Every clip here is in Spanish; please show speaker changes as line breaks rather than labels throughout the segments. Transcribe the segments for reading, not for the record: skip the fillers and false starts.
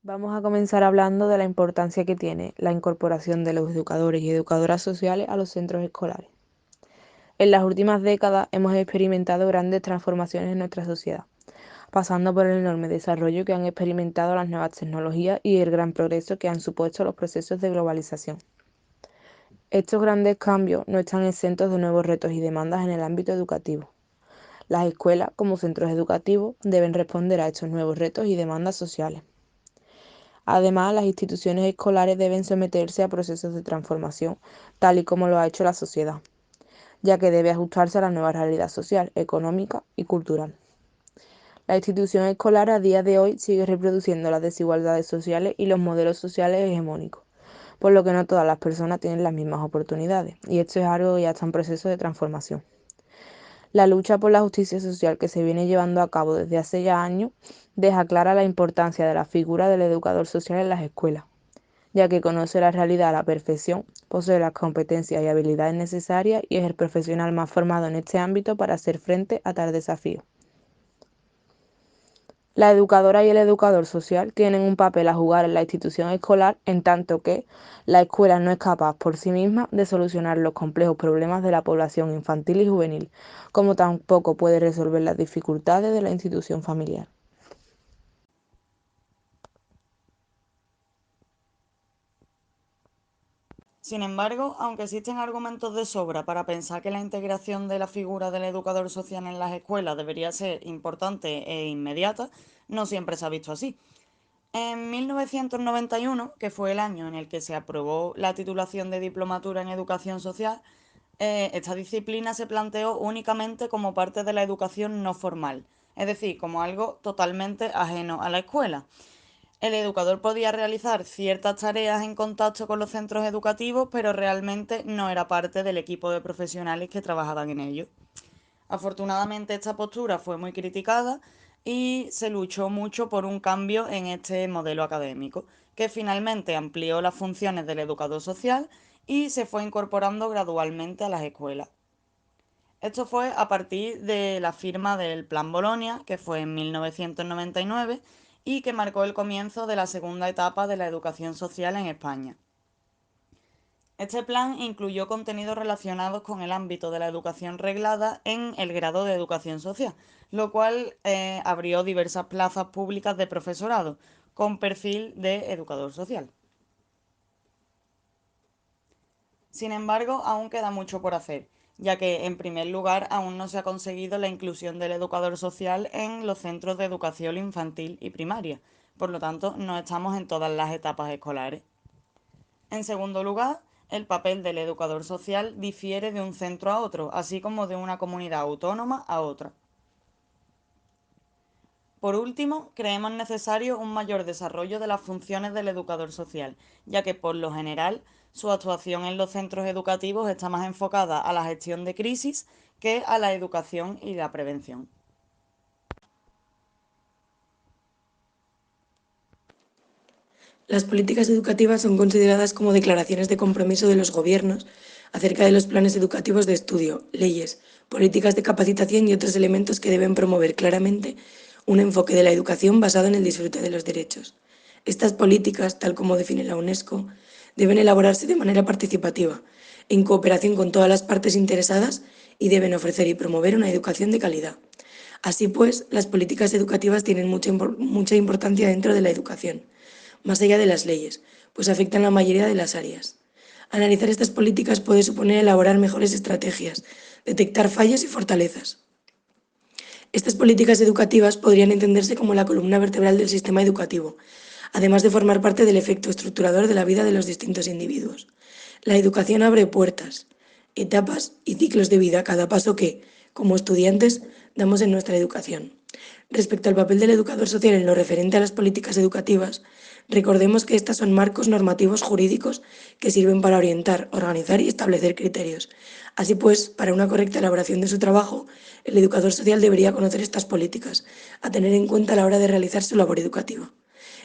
Vamos a comenzar hablando de la importancia que tiene la incorporación de los educadores y educadoras sociales a los centros escolares. En las últimas décadas hemos experimentado grandes transformaciones en nuestra sociedad, pasando por el enorme desarrollo que han experimentado las nuevas tecnologías y el gran progreso que han supuesto los procesos de globalización. Estos grandes cambios no están exentos de nuevos retos y demandas en el ámbito educativo. Las escuelas, como centros educativos, deben responder a estos nuevos retos y demandas sociales. Además, las instituciones escolares deben someterse a procesos de transformación, tal y como lo ha hecho la sociedad, ya que debe ajustarse a la nueva realidad social, económica y cultural. La institución escolar a día de hoy sigue reproduciendo las desigualdades sociales y los modelos sociales hegemónicos, por lo que no todas las personas tienen las mismas oportunidades, y esto es algo que ya está en proceso de transformación. La lucha por la justicia social que se viene llevando a cabo desde hace ya años deja clara la importancia de la figura del educador social en las escuelas, ya que conoce la realidad a la perfección, posee las competencias y habilidades necesarias y es el profesional más formado en este ámbito para hacer frente a tal desafío. La educadora y el educador social tienen un papel a jugar en la institución escolar, en tanto que la escuela no es capaz por sí misma de solucionar los complejos problemas de la población infantil y juvenil, como tampoco puede resolver las dificultades de la institución familiar.
Sin embargo, aunque existen argumentos de sobra para pensar que la integración de la figura del educador social en las escuelas debería ser importante e inmediata, no siempre se ha visto así. En 1991, que fue el año en el que se aprobó la titulación de diplomatura en educación social, esta disciplina se planteó únicamente como parte de la educación no formal, es decir, como algo totalmente ajeno a la escuela. El educador podía realizar ciertas tareas en contacto con los centros educativos, pero realmente no era parte del equipo de profesionales que trabajaban en ellos. Afortunadamente esta postura fue muy criticada y se luchó mucho por un cambio en este modelo académico, que finalmente amplió las funciones del educador social y se fue incorporando gradualmente a las escuelas. Esto fue a partir de la firma del Plan Bolonia, que fue en 1999 y que marcó el comienzo de la segunda etapa de la educación social en España. Este plan incluyó contenidos relacionados con el ámbito de la educación reglada en el grado de educación social, lo cual abrió diversas plazas públicas de profesorado con perfil de educador social. Sin embargo, aún queda mucho por hacer, ya que, en primer lugar, aún no se ha conseguido la inclusión del educador social en los centros de educación infantil y primaria. Por lo tanto, no estamos en todas las etapas escolares. En segundo lugar, el papel del educador social difiere de un centro a otro, así como de una comunidad autónoma a otra. Por último, creemos necesario un mayor desarrollo de las funciones del educador social, ya que por lo general su actuación en los centros educativos está más enfocada a la gestión de crisis que a la educación y la prevención.
Las políticas educativas son consideradas como declaraciones de compromiso de los gobiernos acerca de los planes educativos de estudio, leyes, políticas de capacitación y otros elementos que deben promover claramente un enfoque de la educación basado en el disfrute de los derechos. Estas políticas, tal como define la UNESCO, deben elaborarse de manera participativa, en cooperación con todas las partes interesadas y deben ofrecer y promover una educación de calidad. Así pues, las políticas educativas tienen mucha importancia dentro de la educación, más allá de las leyes, pues afectan la mayoría de las áreas. Analizar estas políticas puede suponer elaborar mejores estrategias, detectar fallos y fortalezas. Estas políticas educativas podrían entenderse como la columna vertebral del sistema educativo, además de formar parte del efecto estructurador de la vida de los distintos individuos. La educación abre puertas, etapas y ciclos de vida a cada paso que, como estudiantes, damos en nuestra educación. Respecto al papel del educador social en lo referente a las políticas educativas, recordemos que estas son marcos normativos jurídicos que sirven para orientar, organizar y establecer criterios. Así pues, para una correcta elaboración de su trabajo, el educador social debería conocer estas políticas, a tener en cuenta a la hora de realizar su labor educativa.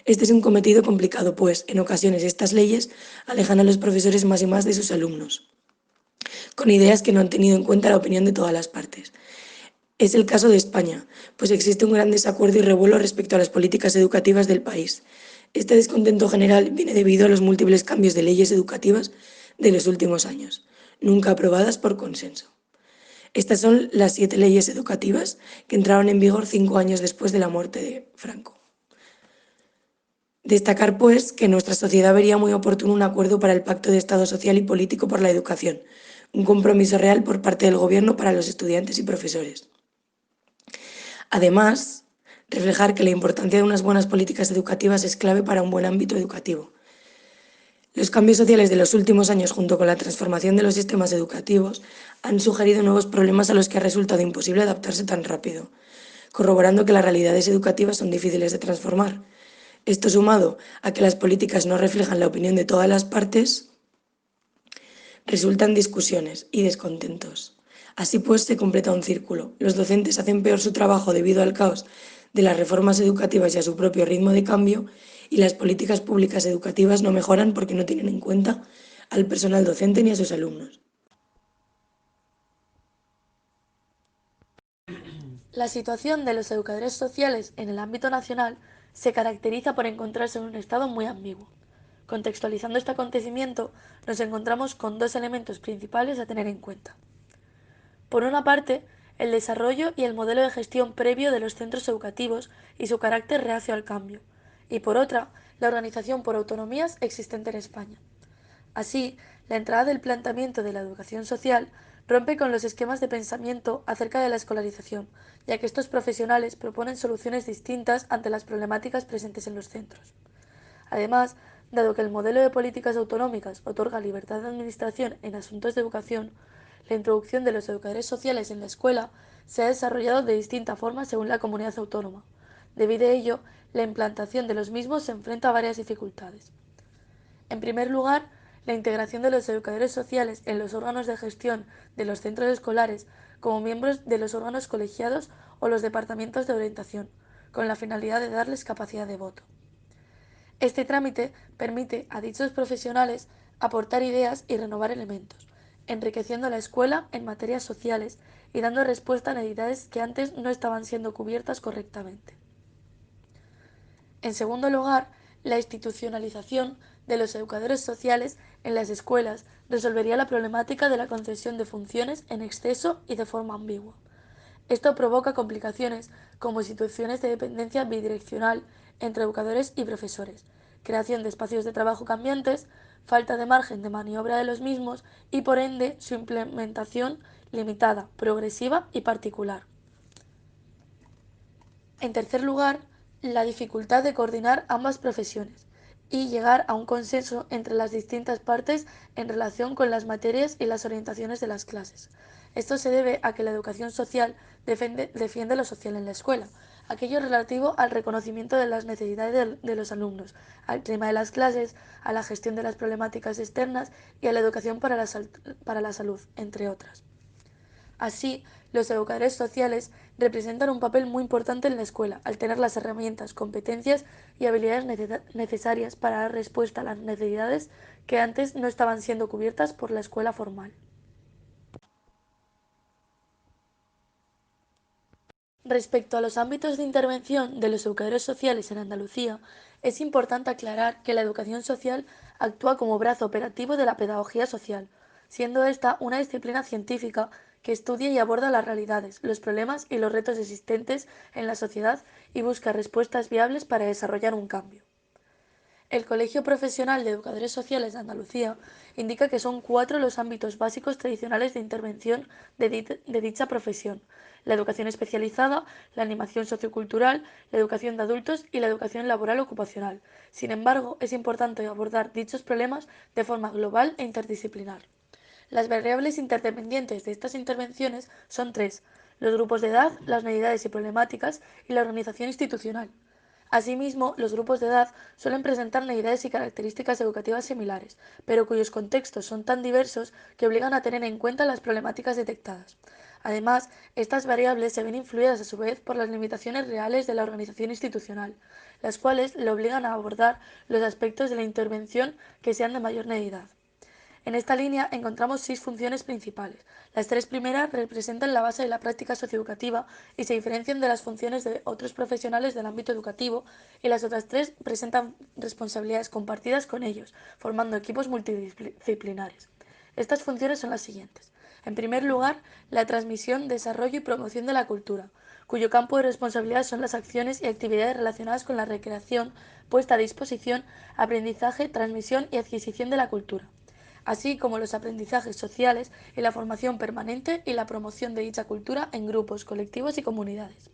Este es un cometido complicado, pues, en ocasiones, estas leyes alejan a los profesores más y más de sus alumnos, con ideas que no han tenido en cuenta la opinión de todas las partes. Es el caso de España, pues existe un gran desacuerdo y revuelo respecto a las políticas educativas del país. Este descontento general viene debido a los múltiples cambios de leyes educativas de los últimos años, nunca aprobadas por consenso. Estas son las 7 leyes educativas que entraron en vigor 5 años después de la muerte de Franco. Destacar, pues, que en nuestra sociedad vería muy oportuno un acuerdo para el Pacto de Estado Social y Político por la Educación, un compromiso real por parte del Gobierno para los estudiantes y profesores. Además, reflejar que la importancia de unas buenas políticas educativas es clave para un buen ámbito educativo. Los cambios sociales de los últimos años, junto con la transformación de los sistemas educativos, han sugerido nuevos problemas a los que ha resultado imposible adaptarse tan rápido, corroborando que las realidades educativas son difíciles de transformar. Esto sumado a que las políticas no reflejan la opinión de todas las partes, resultan discusiones y descontentos. Así pues, se completa un círculo. Los docentes hacen peor su trabajo debido al caos de las reformas educativas y a su propio ritmo de cambio, y las políticas públicas educativas no mejoran porque no tienen en cuenta al personal docente ni a sus alumnos.
La situación de los educadores sociales en el ámbito nacional se caracteriza por encontrarse en un estado muy ambiguo. Contextualizando este acontecimiento, nos encontramos con dos elementos principales a tener en cuenta. Por una parte, el desarrollo y el modelo de gestión previo de los centros educativos y su carácter reacio al cambio, y por otra, la organización por autonomías existente en España. Así, la entrada del planteamiento de la educación social rompe con los esquemas de pensamiento acerca de la escolarización, ya que estos profesionales proponen soluciones distintas ante las problemáticas presentes en los centros. Además, dado que el modelo de políticas autonómicas otorga libertad de administración en asuntos de educación, la introducción de los educadores sociales en la escuela se ha desarrollado de distinta forma según la comunidad autónoma. Debido a ello, la implantación de los mismos se enfrenta a varias dificultades. En primer lugar, la integración de los educadores sociales en los órganos de gestión de los centros escolares como miembros de los órganos colegiados o los departamentos de orientación, con la finalidad de darles capacidad de voto. Este trámite permite a dichos profesionales aportar ideas y renovar elementos, enriqueciendo la escuela en materias sociales y dando respuesta a necesidades que antes no estaban siendo cubiertas correctamente. En segundo lugar, la institucionalización de los educadores sociales en las escuelas resolvería la problemática de la concesión de funciones en exceso y de forma ambigua. Esto provoca complicaciones como situaciones de dependencia bidireccional entre educadores y profesores, creación de espacios de trabajo cambiantes, falta de margen de maniobra de los mismos y por ende su implementación limitada, progresiva y particular. En tercer lugar, la dificultad de coordinar ambas profesiones y llegar a un consenso entre las distintas partes en relación con las materias y las orientaciones de las clases. Esto se debe a que la educación social defiende lo social en la escuela, aquello relativo al reconocimiento de las necesidades de los alumnos, al clima de las clases, a la gestión de las problemáticas externas y a la educación para la salud, entre otras. Así, los educadores sociales representan un papel muy importante en la escuela, al tener las herramientas, competencias y habilidades necesarias para dar respuesta a las necesidades que antes no estaban siendo cubiertas por la escuela formal. Respecto a los ámbitos de intervención de los educadores sociales en Andalucía, es importante aclarar que la educación social actúa como brazo operativo de la pedagogía social, siendo esta una disciplina científica que estudia y aborda las realidades, los problemas y los retos existentes en la sociedad y busca respuestas viables para desarrollar un cambio. El Colegio Profesional de Educadores Sociales de Andalucía indica que son 4 los ámbitos básicos tradicionales de intervención de dicha profesión: la educación especializada, la animación sociocultural, la educación de adultos y la educación laboral ocupacional. Sin embargo, es importante abordar dichos problemas de forma global e interdisciplinar. Las variables interdependientes de estas intervenciones son tres: los grupos de edad, las necesidades y problemáticas y la organización institucional. Asimismo, los grupos de edad suelen presentar necesidades y características educativas similares, pero cuyos contextos son tan diversos que obligan a tener en cuenta las problemáticas detectadas. Además, estas variables se ven influidas a su vez por las limitaciones reales de la organización institucional, las cuales le obligan a abordar los aspectos de la intervención que sean de mayor necesidad. En esta línea encontramos 6 funciones principales. Las 3 primeras representan la base de la práctica socioeducativa y se diferencian de las funciones de otros profesionales del ámbito educativo, y las otras 3 presentan responsabilidades compartidas con ellos, formando equipos multidisciplinares. Estas funciones son las siguientes. En primer lugar, la transmisión, desarrollo y promoción de la cultura, cuyo campo de responsabilidad son las acciones y actividades relacionadas con la recreación, puesta a disposición, aprendizaje, transmisión y adquisición de la cultura, así como los aprendizajes sociales y la formación permanente y la promoción de dicha cultura en grupos, colectivos y comunidades.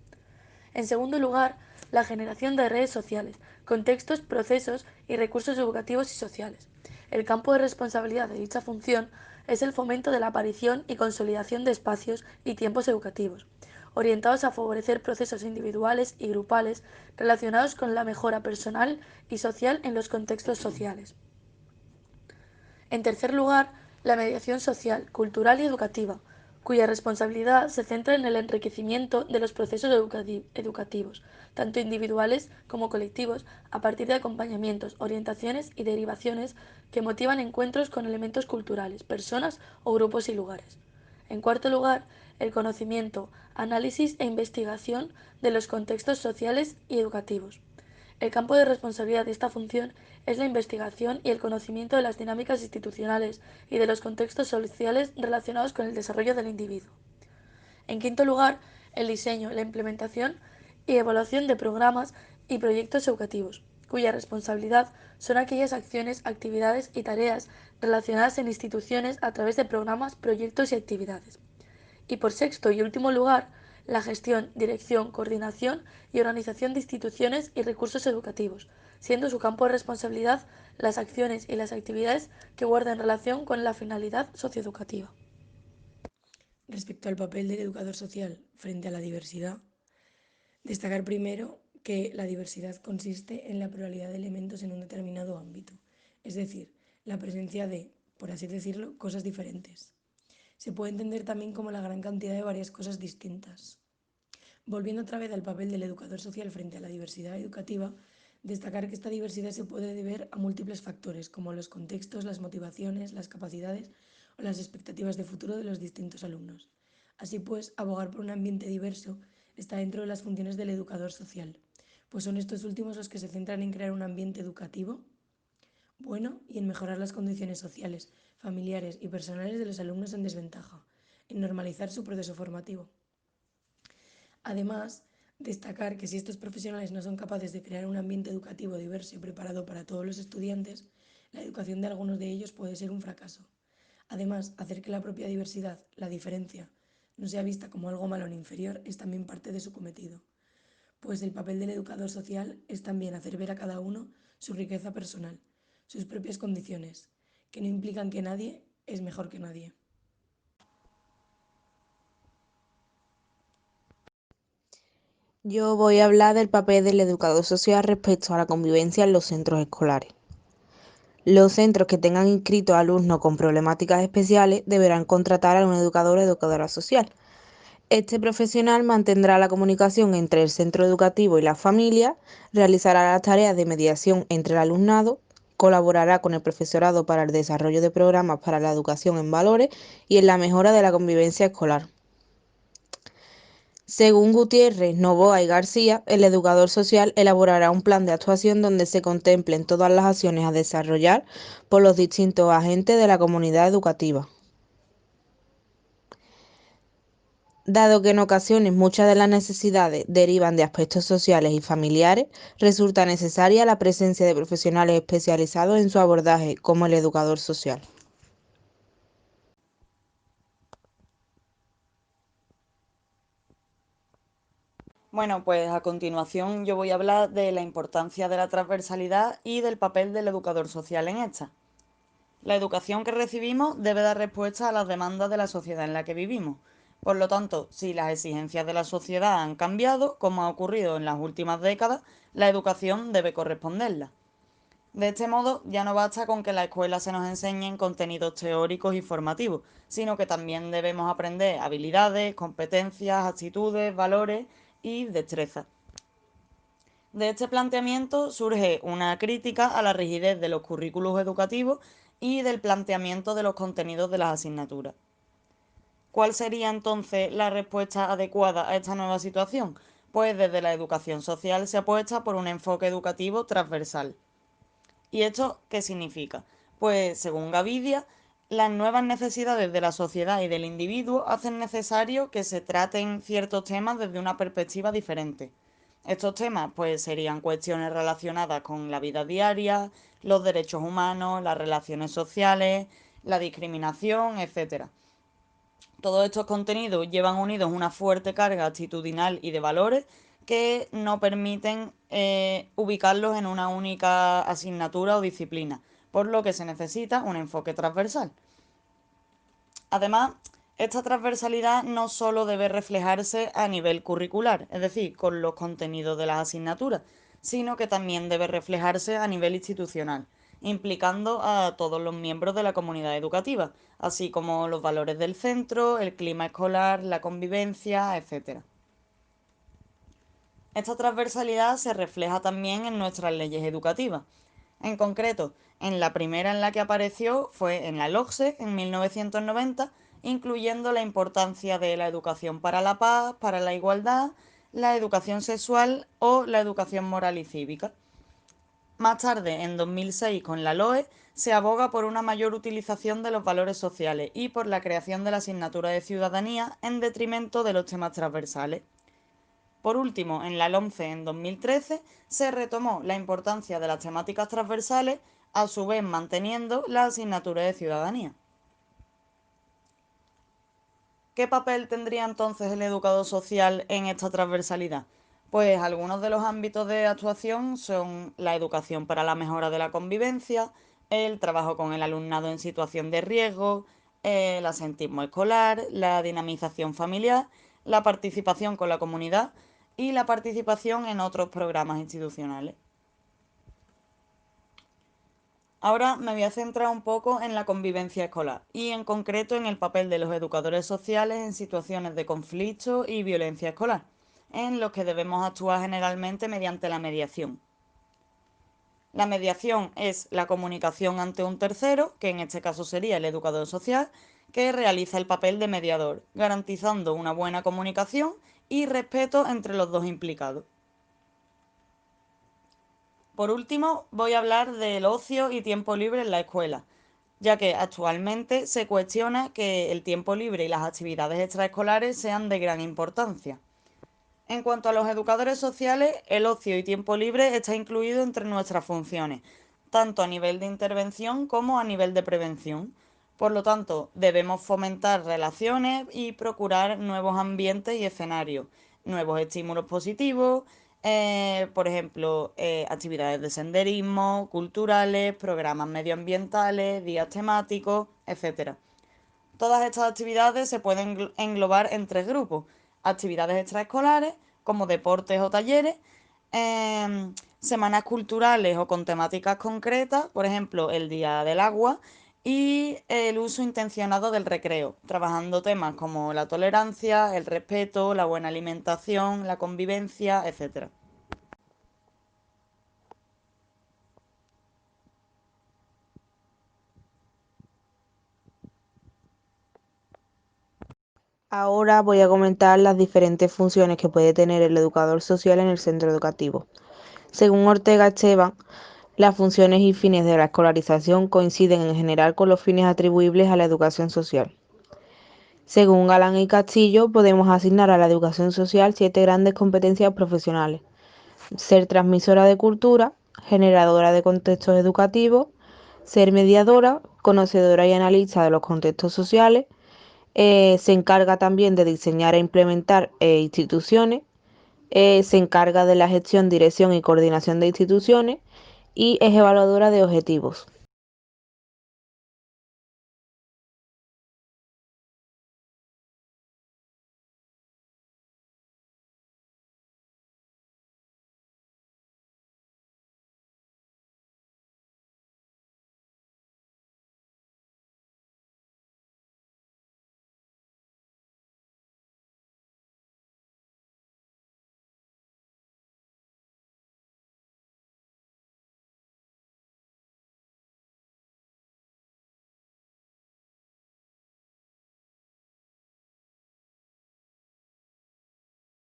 En segundo lugar, la generación de redes sociales, contextos, procesos y recursos educativos y sociales. El campo de responsabilidad de dicha función es el fomento de la aparición y consolidación de espacios y tiempos educativos, orientados a favorecer procesos individuales y grupales relacionados con la mejora personal y social en los contextos sociales. En tercer lugar, la mediación social, cultural y educativa, cuya responsabilidad se centra en el enriquecimiento de los procesos educativos, tanto individuales como colectivos, a partir de acompañamientos, orientaciones y derivaciones que motivan encuentros con elementos culturales, personas o grupos y lugares. En cuarto lugar, el conocimiento, análisis e investigación de los contextos sociales y educativos. El campo de responsabilidad de esta función es la investigación y el conocimiento de las dinámicas institucionales y de los contextos sociales relacionados con el desarrollo del individuo. En quinto lugar, el diseño, la implementación y evaluación de programas y proyectos educativos, cuya responsabilidad son aquellas acciones, actividades y tareas relacionadas en instituciones a través de programas, proyectos y actividades. Y por sexto y último lugar, la gestión, dirección, coordinación y organización de instituciones y recursos educativos, siendo su campo de responsabilidad las acciones y las actividades que guarden relación con la finalidad socioeducativa.
Respecto al papel del educador social frente a la diversidad, destacar primero que la diversidad consiste en la pluralidad de elementos en un determinado ámbito, es decir, la presencia de, por así decirlo, cosas diferentes. Se puede entender también como la gran cantidad de varias cosas distintas. Volviendo otra vez al papel del educador social frente a la diversidad educativa, destacar que esta diversidad se puede deber a múltiples factores, como los contextos, las motivaciones, las capacidades o las expectativas de futuro de los distintos alumnos. Así pues, abogar por un ambiente diverso está dentro de las funciones del educador social, pues son estos últimos los que se centran en crear un ambiente educativo bueno y en mejorar las condiciones sociales, familiares y personales de los alumnos en desventaja, en normalizar su proceso formativo. Además, destacar que si estos profesionales no son capaces de crear un ambiente educativo diverso y preparado para todos los estudiantes, la educación de algunos de ellos puede ser un fracaso. Además, hacer que la propia diversidad, la diferencia, no sea vista como algo malo ni inferior es también parte de su cometido, pues el papel del educador social es también hacer ver a cada uno su riqueza personal, sus propias condiciones, que no implican que nadie es mejor que nadie.
Yo voy a hablar del papel del educador social respecto a la convivencia en los centros escolares. Los centros que tengan inscritos alumnos con problemáticas especiales deberán contratar a un educador o educadora social. Este profesional mantendrá la comunicación entre el centro educativo y la familia, realizará las tareas de mediación entre el alumnado, colaborará con el profesorado para el desarrollo de programas para la educación en valores y en la mejora de la convivencia escolar. Según Gutiérrez, Novoa y García, el educador social elaborará un plan de actuación donde se contemplen todas las acciones a desarrollar por los distintos agentes de la comunidad educativa. Dado que en ocasiones muchas de las necesidades derivan de aspectos sociales y familiares, resulta necesaria la presencia de profesionales especializados en su abordaje, como el educador social.
Bueno, pues a continuación yo voy a hablar de la importancia de la transversalidad y del papel del educador social en esta. La educación que recibimos debe dar respuesta a las demandas de la sociedad en la que vivimos. Por lo tanto, si las exigencias de la sociedad han cambiado, como ha ocurrido en las últimas décadas, la educación debe corresponderla. De este modo, ya no basta con que en la escuela se nos enseñen contenidos teóricos y formativos, sino que también debemos aprender habilidades, competencias, actitudes, valores y destrezas. De este planteamiento surge una crítica a la rigidez de los currículos educativos y del planteamiento de los contenidos de las asignaturas. ¿Cuál sería entonces la respuesta adecuada a esta nueva situación? Pues desde la educación social se apuesta por un enfoque educativo transversal. ¿Y esto qué significa? Pues según Gavidia, las nuevas necesidades de la sociedad y del individuo hacen necesario que se traten ciertos temas desde una perspectiva diferente. Estos temas pues serían cuestiones relacionadas con la vida diaria, los derechos humanos, las relaciones sociales, la discriminación, etc. Todos estos contenidos llevan unidos una fuerte carga actitudinal y de valores que no permiten ubicarlos en una única asignatura o disciplina, por lo que se necesita un enfoque transversal. Además, esta transversalidad no solo debe reflejarse a nivel curricular, es decir, con los contenidos de las asignaturas, sino que también debe reflejarse a nivel institucional, implicando a todos los miembros de la comunidad educativa, así como los valores del centro, el clima escolar, la convivencia, etc. Esta transversalidad se refleja también en nuestras leyes educativas. En concreto, en la primera en la que apareció fue en la LOGSE en 1990, incluyendo la importancia de la educación para la paz, para la igualdad, la educación sexual o la educación moral y cívica. Más tarde, en 2006, con la LOE, se aboga por una mayor utilización de los valores sociales y por la creación de la asignatura de ciudadanía en detrimento de los temas transversales. Por último, en la LOMCE en 2013 se retomó la importancia de las temáticas transversales, a su vez manteniendo la asignatura de ciudadanía. ¿Qué papel tendría entonces el educador social en esta transversalidad? Pues algunos de los ámbitos de actuación son la educación para la mejora de la convivencia, el trabajo con el alumnado en situación de riesgo, el asentismo escolar, la dinamización familiar, la participación con la comunidad y la participación en otros programas institucionales. Ahora me voy a centrar un poco en la convivencia escolar y en concreto en el papel de los educadores sociales en situaciones de conflicto y violencia escolar, en los que debemos actuar generalmente mediante la mediación. La mediación es la comunicación ante un tercero, que en este caso sería el educador social, que realiza el papel de mediador, garantizando una buena comunicación y respeto entre los dos implicados. Por último, voy a hablar del ocio y tiempo libre en la escuela, ya que actualmente se cuestiona que el tiempo libre y las actividades extraescolares sean de gran importancia. En cuanto a los educadores sociales, el ocio y tiempo libre está incluido entre nuestras funciones, tanto a nivel de intervención como a nivel de prevención. Por lo tanto, debemos fomentar relaciones y procurar nuevos ambientes y escenarios, nuevos estímulos positivos, por ejemplo, actividades de senderismo, culturales, programas medioambientales, días temáticos, etc. Todas estas actividades se pueden englobar en tres grupos: actividades extraescolares, como deportes o talleres, semanas culturales o con temáticas concretas, por ejemplo, el Día del Agua, y el uso intencionado del recreo, trabajando temas como la tolerancia, el respeto, la buena alimentación, la convivencia, etc.
Ahora voy a comentar las diferentes funciones que puede tener el educador social en el centro educativo. Según Ortega Esteban, las funciones y fines de la escolarización coinciden en general con los fines atribuibles a la educación social. Según Galán y Castillo, podemos asignar a la educación social 7 grandes competencias profesionales: ser transmisora de cultura, generadora de contextos educativos, ser mediadora, conocedora y analista de los contextos sociales. Se encarga también de diseñar e implementar instituciones. Se encarga de la gestión, dirección y coordinación de instituciones y es evaluadora de objetivos.